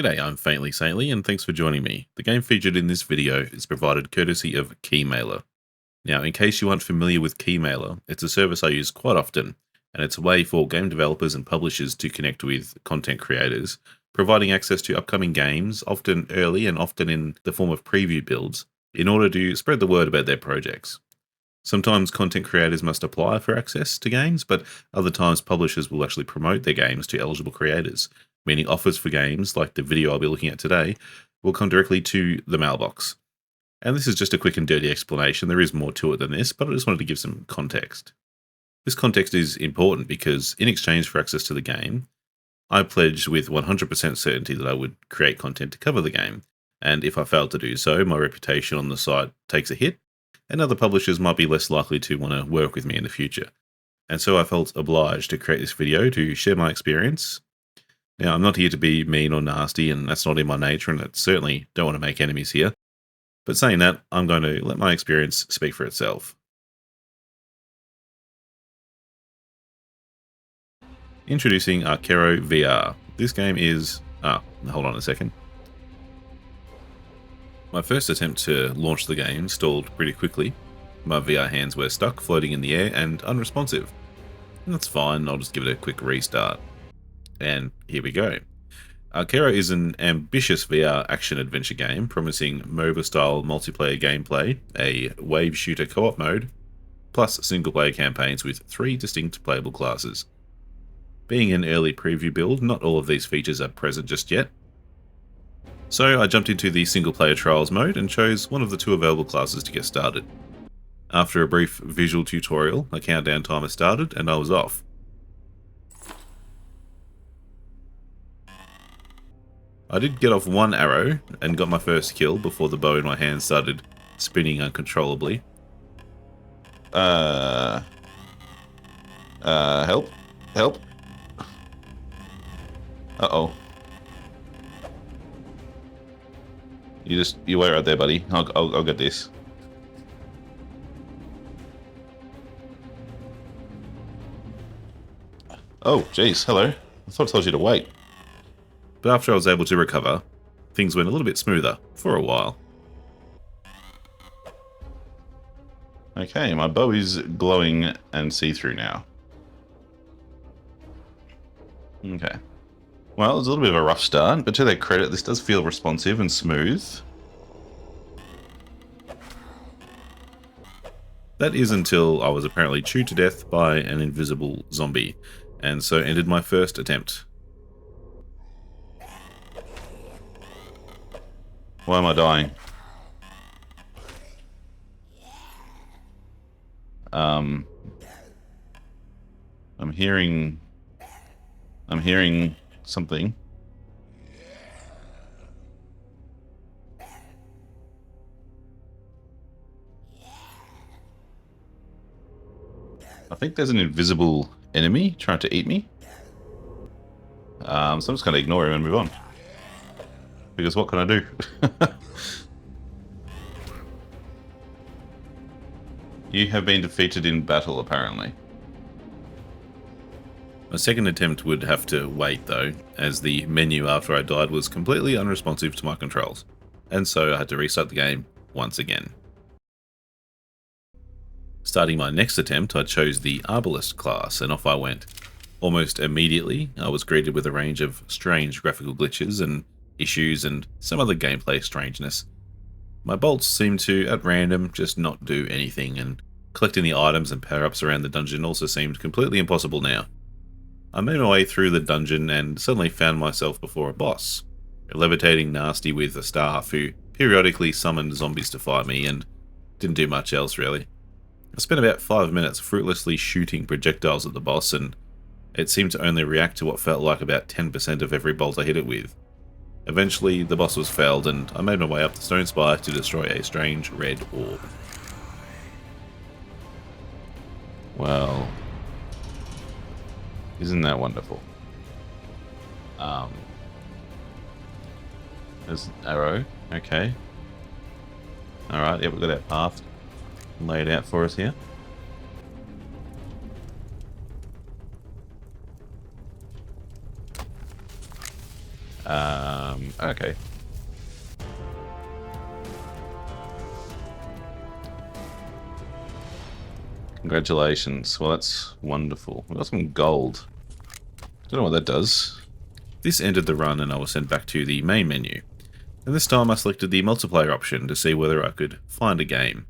G'day, I'm Faintly Saintly, and thanks for joining me. The game featured in this video is provided courtesy of Keymailer. Now, in case you aren't familiar with Keymailer, it's a service I use quite often, and it's a way for game developers and publishers to connect with content creators, providing access to upcoming games, often early and often in the form of preview builds, in order to spread the word about their projects. Sometimes content creators must apply for access to games, but other times publishers will actually promote their games to eligible creators, meaning offers for games like the video I'll be looking at today will come directly to the mailbox. And this is just a quick and dirty explanation. There is more to it than this, but I just wanted to give some context. This context is important because in exchange for access to the game, I pledged with 100% certainty that I would create content to cover the game. And if I failed to do so, my reputation on the site takes a hit, and other publishers might be less likely to want to work with me in the future. And so I felt obliged to create this video to share my experience. Now, I'm not here to be mean or nasty, and that's not in my nature, and I certainly don't want to make enemies here. But saying that, I'm going to let my experience speak for itself. Introducing Arkero VR. This game is... hold on a second. My first attempt to launch the game stalled pretty quickly. My VR hands were stuck, floating in the air, and unresponsive. And that's fine, I'll just give it a quick restart. And here we go. Arkero is an ambitious VR action-adventure game promising MOBA-style multiplayer gameplay, a wave shooter co-op mode, plus single-player campaigns with 3 distinct playable classes. Being an early preview build, not all of these features are present just yet. So I jumped into the single-player trials mode and chose one of the 2 available classes to get started. After a brief visual tutorial, a countdown timer started and I was off. I did get off 1 arrow and got my first kill before the bow in my hand started spinning uncontrollably. Help? Help? Uh-oh. You wait right there, buddy. I'll get this. Oh, jeez, hello. I thought I told you to wait. But after I was able to recover, things went a little bit smoother for a while. Okay, my bow is glowing and see-through now. Okay. Well, it was a little bit of a rough start, but to their credit, this does feel responsive and smooth. That is until I was apparently chewed to death by an invisible zombie, and so ended my first attempt. Why am I dying? I'm hearing something. I think there's an invisible enemy trying to eat me. So I'm just going to ignore him and move on. Because what can I do? You have been defeated in battle, apparently. My second attempt would have to wait, though, as the menu after I died was completely unresponsive to my controls, and so I had to restart the game once again. Starting my next attempt, I chose the Arbalist class, and off I went. Almost immediately, I was greeted with a range of strange graphical glitches and issues and some other gameplay strangeness. My bolts seemed to, at random, just not do anything, and collecting the items and power-ups around the dungeon also seemed completely impossible now. I made my way through the dungeon and suddenly found myself before a boss, a levitating nasty with a staff who periodically summoned zombies to fight me and didn't do much else really. I spent about 5 minutes fruitlessly shooting projectiles at the boss, and it seemed to only react to what felt like about 10% of every bolt I hit it with. Eventually, the boss was felled, and I made my way up the stone spire to destroy a strange red orb. Well, isn't that wonderful? There's an arrow. Okay. Alright, yeah, we've got our path laid out for us here. Okay. Congratulations. Well, that's wonderful. We got some gold. Don't know what that does. This ended the run and I was sent back to the main menu. And this time I selected the multiplayer option to see whether I could find a game.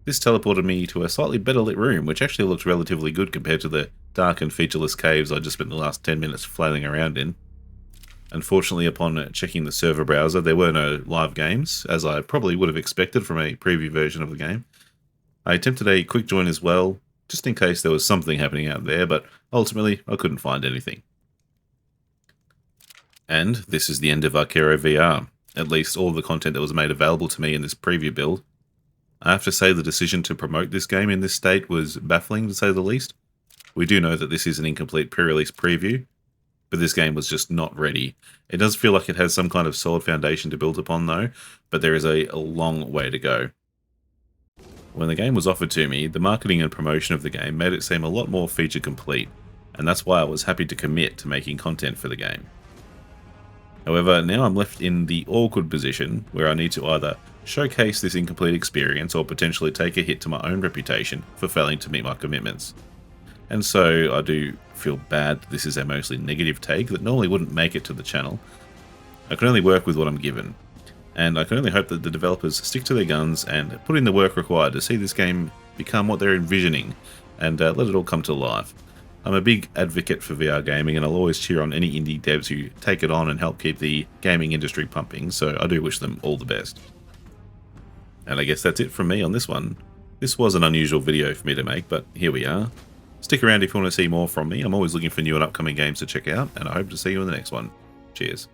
This teleported me to a slightly better lit room, which actually looked relatively good compared to the dark and featureless caves I just spent the last 10 minutes flailing around in. Unfortunately, upon checking the server browser, there were no live games, as I probably would have expected from a preview version of the game. I attempted a quick join as well, just in case there was something happening out there, but ultimately I couldn't find anything. And this is the end of Arkero VR, at least all of the content that was made available to me in this preview build. I have to say the decision to promote this game in this state was baffling to say the least. We do know that this is an incomplete pre-release preview, but this game was just not ready. It does feel like it has some kind of solid foundation to build upon though, but there is a long way to go. When the game was offered to me, the marketing and promotion of the game made it seem a lot more feature complete, and that's why I was happy to commit to making content for the game. However, now I'm left in the awkward position where I need to either showcase this incomplete experience or potentially take a hit to my own reputation for failing to meet my commitments. And so I do feel bad that this is a mostly negative take that normally wouldn't make it to the channel. I can only work with what I'm given, and I can only hope that the developers stick to their guns and put in the work required to see this game become what they're envisioning and let it all come to life. I'm a big advocate for VR gaming, and I'll always cheer on any indie devs who take it on and help keep the gaming industry pumping, so I do wish them all the best. And I guess that's it from me on this one. This was an unusual video for me to make, but here we are. Stick around if you want to see more from me. I'm always looking for new and upcoming games to check out, and I hope to see you in the next one. Cheers.